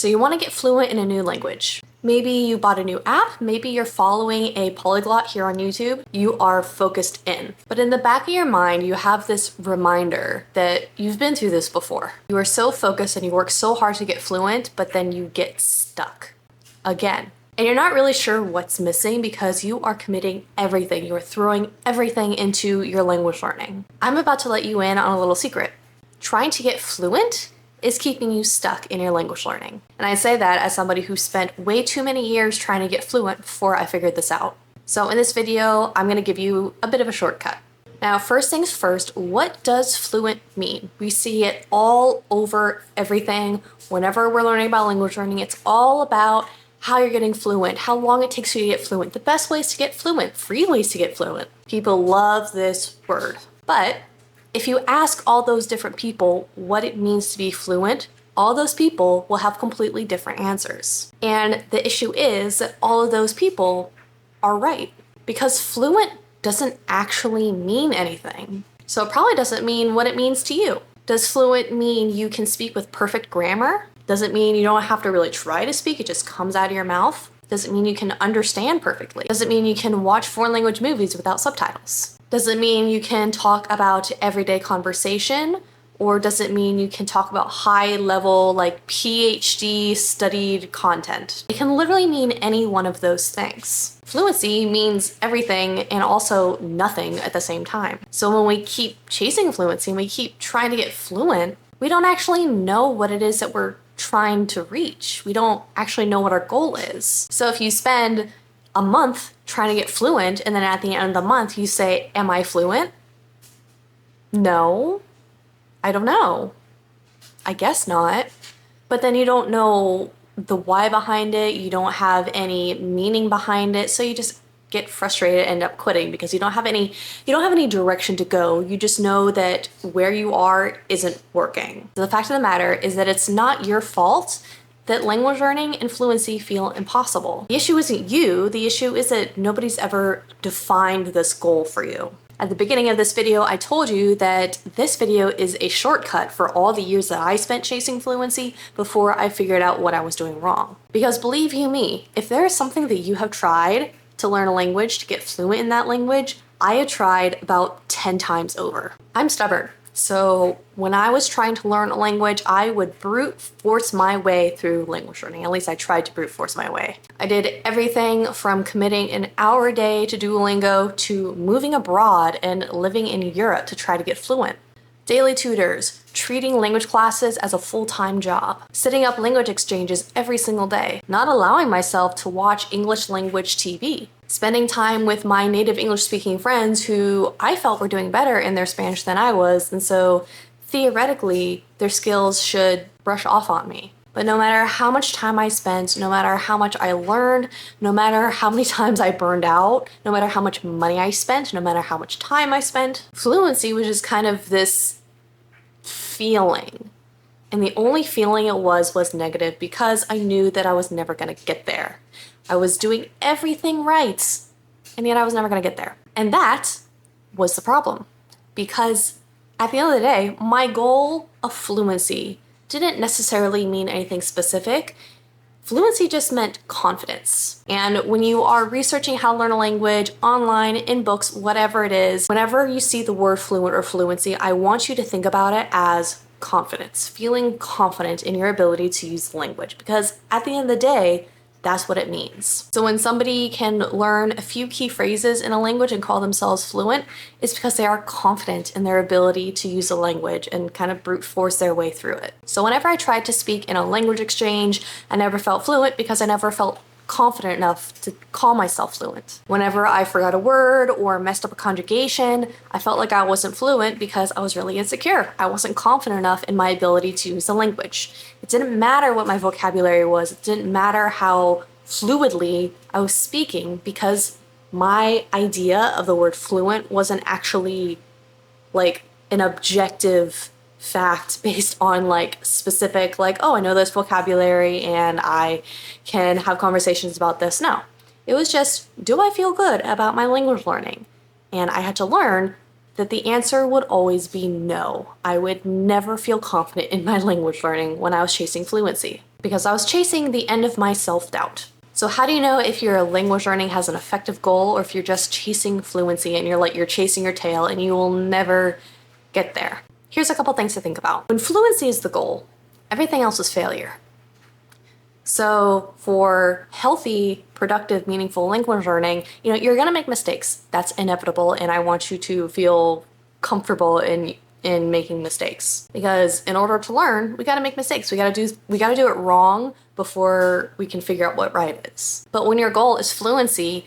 So you want to get fluent in a new language. Maybe you bought a new app, maybe you're following a polyglot here on YouTube, you are focused in. But in the back of your mind, you have this reminder that you've been through this before. You are so focused and you work so hard to get fluent, but then you get stuck again. And you're not really sure what's missing because you are committing everything. You are throwing everything into your language learning. I'm about to let you in on a little secret. Trying to get fluent is keeping you stuck in your language learning. And I say that as somebody who spent way too many years trying to get fluent before I figured this out. So in this video, I'm going to give you a bit of a shortcut. Now, first things first, what does fluent mean? We see it all over everything. Whenever we're learning about language learning, it's all about how you're getting fluent, how long it takes you to get fluent, the best ways to get fluent, free ways to get fluent. People love this word. But if you ask all those different people what it means to be fluent, all those people will have completely different answers. And the issue is that all of those people are right, because fluent doesn't actually mean anything. So it probably doesn't mean what it means to you. Does fluent mean you can speak with perfect grammar? Does it mean you don't have to really try to speak, it just comes out of your mouth? Does it mean you can understand perfectly? Does it mean you can watch foreign language movies without subtitles? Does it mean you can talk about everyday conversation? Or does it mean you can talk about high level, like PhD studied content? It can literally mean any one of those things. Fluency means everything and also nothing at the same time. So when we keep chasing fluency and we keep trying to get fluent, we don't actually know what it is that we're trying to reach. We don't actually know what our goal is. So if you spend a month trying to get fluent and then at the end of the month you say, am I fluent? No, I don't know. I guess not. But then you don't know the why behind it. You don't have any meaning behind it. So you just get frustrated and end up quitting because you don't have any direction to go. You just know that where you are isn't working. The fact of the matter is that it's not your fault that language learning and fluency feel impossible. The issue isn't you, the issue is that nobody's ever defined this goal for you. At the beginning of this video, I told you that this video is a shortcut for all the years that I spent chasing fluency before I figured out what I was doing wrong. Because believe you me, if there is something that you have tried to learn a language, to get fluent in that language, I had tried about 10 times over. I'm stubborn. So when I was trying to learn a language, I would brute force my way through language learning. At least I tried to brute force my way. I did everything from committing an hour a day to Duolingo to moving abroad and living in Europe to try to get fluent. Daily tutors, treating language classes as a full-time job, setting up language exchanges every single day, not allowing myself to watch English language TV, spending time with my native English-speaking friends who I felt were doing better in their Spanish than I was, and so theoretically their skills should brush off on me. But no matter how much time I spent, no matter how much I learned, no matter how many times I burned out, no matter how much money I spent, no matter how much time I spent, fluency was just kind of this feeling. And the only feeling it was negative because I knew that I was never going to get there. I was doing everything right, and yet I was never going to get there. And that was the problem. Because at the end of the day, my goal of fluency didn't necessarily mean anything specific. Fluency just meant confidence. And when you are researching how to learn a language online, in books, whatever it is, whenever you see the word fluent or fluency, I want you to think about it as confidence, feeling confident in your ability to use the language. Because at the end of the day, that's what it means. So when somebody can learn a few key phrases in a language and call themselves fluent, it's because they are confident in their ability to use a language and kind of brute force their way through it. So whenever I tried to speak in a language exchange, I never felt fluent because I never felt confident enough to call myself fluent. Whenever I forgot a word or messed up a conjugation, I felt like I wasn't fluent because I was really insecure. I wasn't confident enough in my ability to use the language. It didn't matter what my vocabulary was. It didn't matter how fluidly I was speaking because my idea of the word fluent wasn't actually like an objective fact based on like specific, like, oh, I know this vocabulary and I can have conversations about this. No, it was just, do I feel good about my language learning? And I had to learn that the answer would always be no. I would never feel confident in my language learning when I was chasing fluency. because I was chasing the end of my self-doubt. So how do you know if your language learning has an effective goal or if you're just chasing fluency and you're chasing your tail and you will never get there? Here's a couple things to think about. When fluency is the goal, everything else is failure. So for healthy, productive, meaningful language learning, you're gonna make mistakes. That's inevitable, and I want you to feel comfortable in making mistakes. Because in order to learn, we gotta make mistakes. We gotta do it wrong before we can figure out what right is. But when your goal is fluency,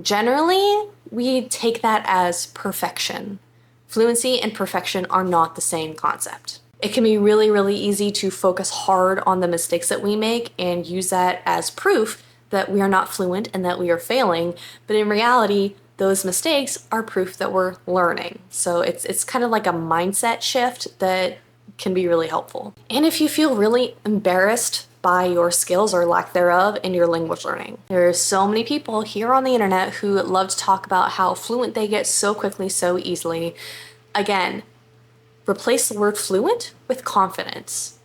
generally we take that as perfection. Fluency and perfection are not the same concept. It can be really, really easy to focus hard on the mistakes that we make and use that as proof that we are not fluent and that we are failing. But in reality, those mistakes are proof that we're learning. So it's kind of like a mindset shift that can be really helpful. And if you feel really embarrassed by your skills or lack thereof in your language learning, there's so many people here on the internet who love to talk about how fluent they get so quickly, so easily. Again, replace the word fluent with confidence.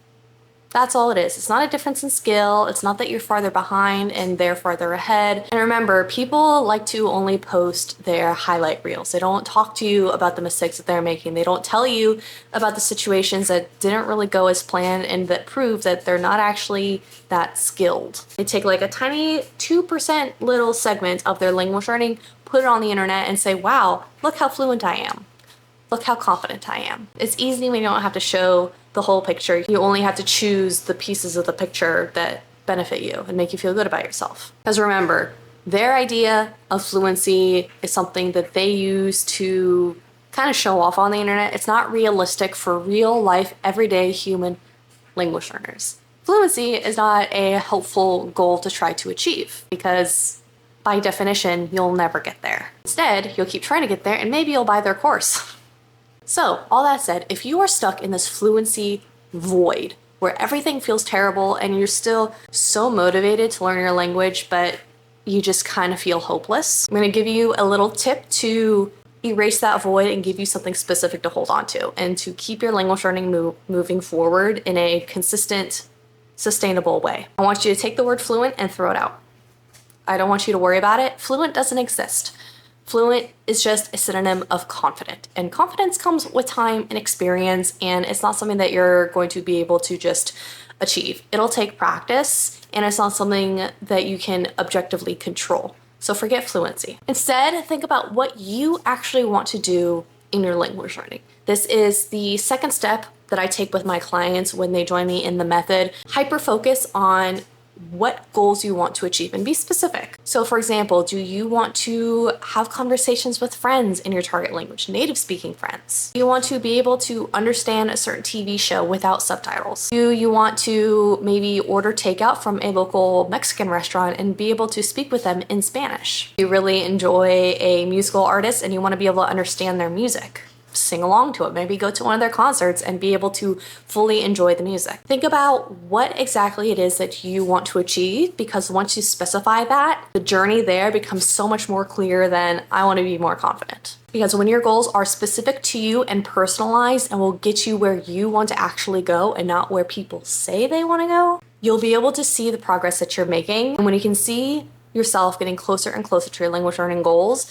That's all it is. It's not a difference in skill. It's not that you're farther behind and they're farther ahead. And remember, people like to only post their highlight reels. They don't talk to you about the mistakes that they're making. They don't tell you about the situations that didn't really go as planned and that prove that they're not actually that skilled. They take like a tiny 2% little segment of their language learning, put it on the internet and say, wow, look how fluent I am. Look how confident I am. It's easy when you don't have to show the whole picture. You only have to choose the pieces of the picture that benefit you and make you feel good about yourself. Because remember, their idea of fluency is something that they use to kind of show off on the internet. It's not realistic for real life, everyday human language learners. Fluency is not a helpful goal to try to achieve because by definition, you'll never get there. Instead, you'll keep trying to get there and maybe you'll buy their course. So, all that said, if you are stuck in this fluency void where everything feels terrible and you're still so motivated to learn your language, but you just kind of feel hopeless, I'm going to give you a little tip to erase that void and give you something specific to hold on to and to keep your language learning moving forward in a consistent, sustainable way. I want you to take the word fluent and throw it out. I don't want you to worry about it. Fluent doesn't exist. Fluent is just a synonym of confident, and confidence comes with time and experience, and it's not something that you're going to be able to just achieve. It'll take practice, and it's not something that you can objectively control. So forget fluency. Instead, think about what you actually want to do in your language learning. This is the second step that I take with my clients when they join me in the method. Hyper-focus on what goals you want to achieve and be specific. So for example, do you want to have conversations with friends in your target language, native speaking friends? Do you want to be able to understand a certain TV show without subtitles? Do you want to maybe order takeout from a local Mexican restaurant and be able to speak with them in Spanish? Do you really enjoy a musical artist and you want to be able to understand their music? Sing along to it, maybe go to one of their concerts and be able to fully enjoy the music. Think about what exactly it is that you want to achieve, because once you specify that, the journey there becomes so much more clear than I want to be more confident. Because when your goals are specific to you and personalized and will get you where you want to actually go and not where people say they want to go, you'll be able to see the progress that you're making. And when you can see yourself getting closer and closer to your language learning goals,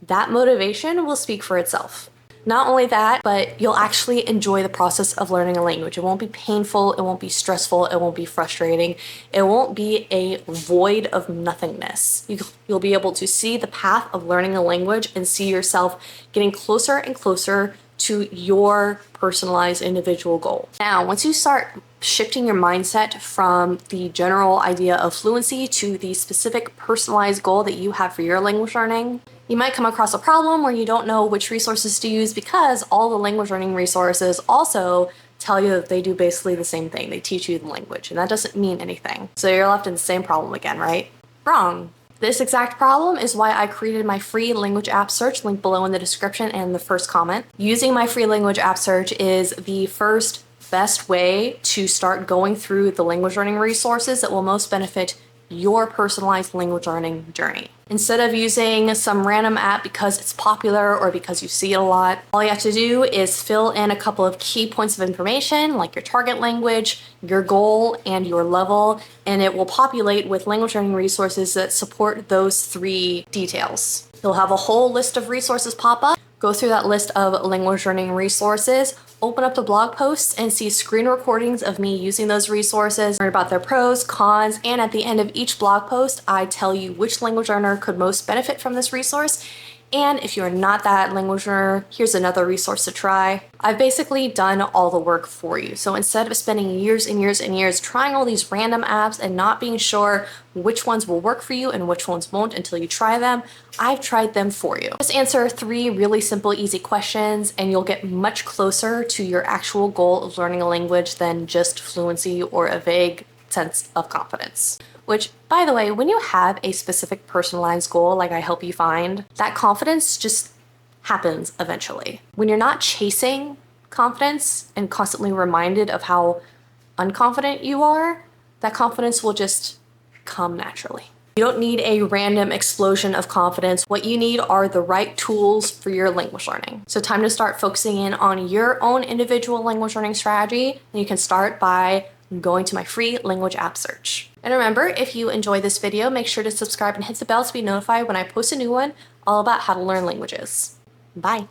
that motivation will speak for itself. Not only that, but you'll actually enjoy the process of learning a language. It won't be painful, it won't be stressful, it won't be frustrating, it won't be a void of nothingness. You'll be able to see the path of learning a language and see yourself getting closer and closer to your personalized individual goal. Now, once you start shifting your mindset from the general idea of fluency to the specific personalized goal that you have for your language learning, you might come across a problem where you don't know which resources to use because all the language learning resources also tell you that they do basically the same thing. They teach you the language, and that doesn't mean anything. So you're left in the same problem again, right? Wrong. This exact problem is why I created my free language app search, link below in the description and the first comment. Using my free language app search is the first best way to start going through the language learning resources that will most benefit your personalized language learning journey. Instead of using some random app because it's popular or because you see it a lot, all you have to do is fill in a couple of key points of information like your target language, your goal, and your level, and it will populate with language learning resources that support those 3 details. You'll have a whole list of resources pop up. Go through that list of language learning resources, open up the blog posts and see screen recordings of me using those resources, learn about their pros, cons, and at the end of each blog post, I tell you which language learner could most benefit from this resource. And if you're not that language learner, here's another resource to try. I've basically done all the work for you. So instead of spending years and years and years trying all these random apps and not being sure which ones will work for you and which ones won't until you try them, I've tried them for you. Just answer 3 really simple, easy questions and you'll get much closer to your actual goal of learning a language than just fluency or a vague sense of confidence. Which, by the way, when you have a specific personalized goal like I help you find, that confidence just happens eventually. When you're not chasing confidence and constantly reminded of how unconfident you are, that confidence will just come naturally. You don't need a random explosion of confidence. What you need are the right tools for your language learning. So time to start focusing in on your own individual language learning strategy. And you can start by going to my free language app search. And remember, if you enjoyed this video, make sure to subscribe and hit the bell to be notified when I post a new one all about how to learn languages. Bye.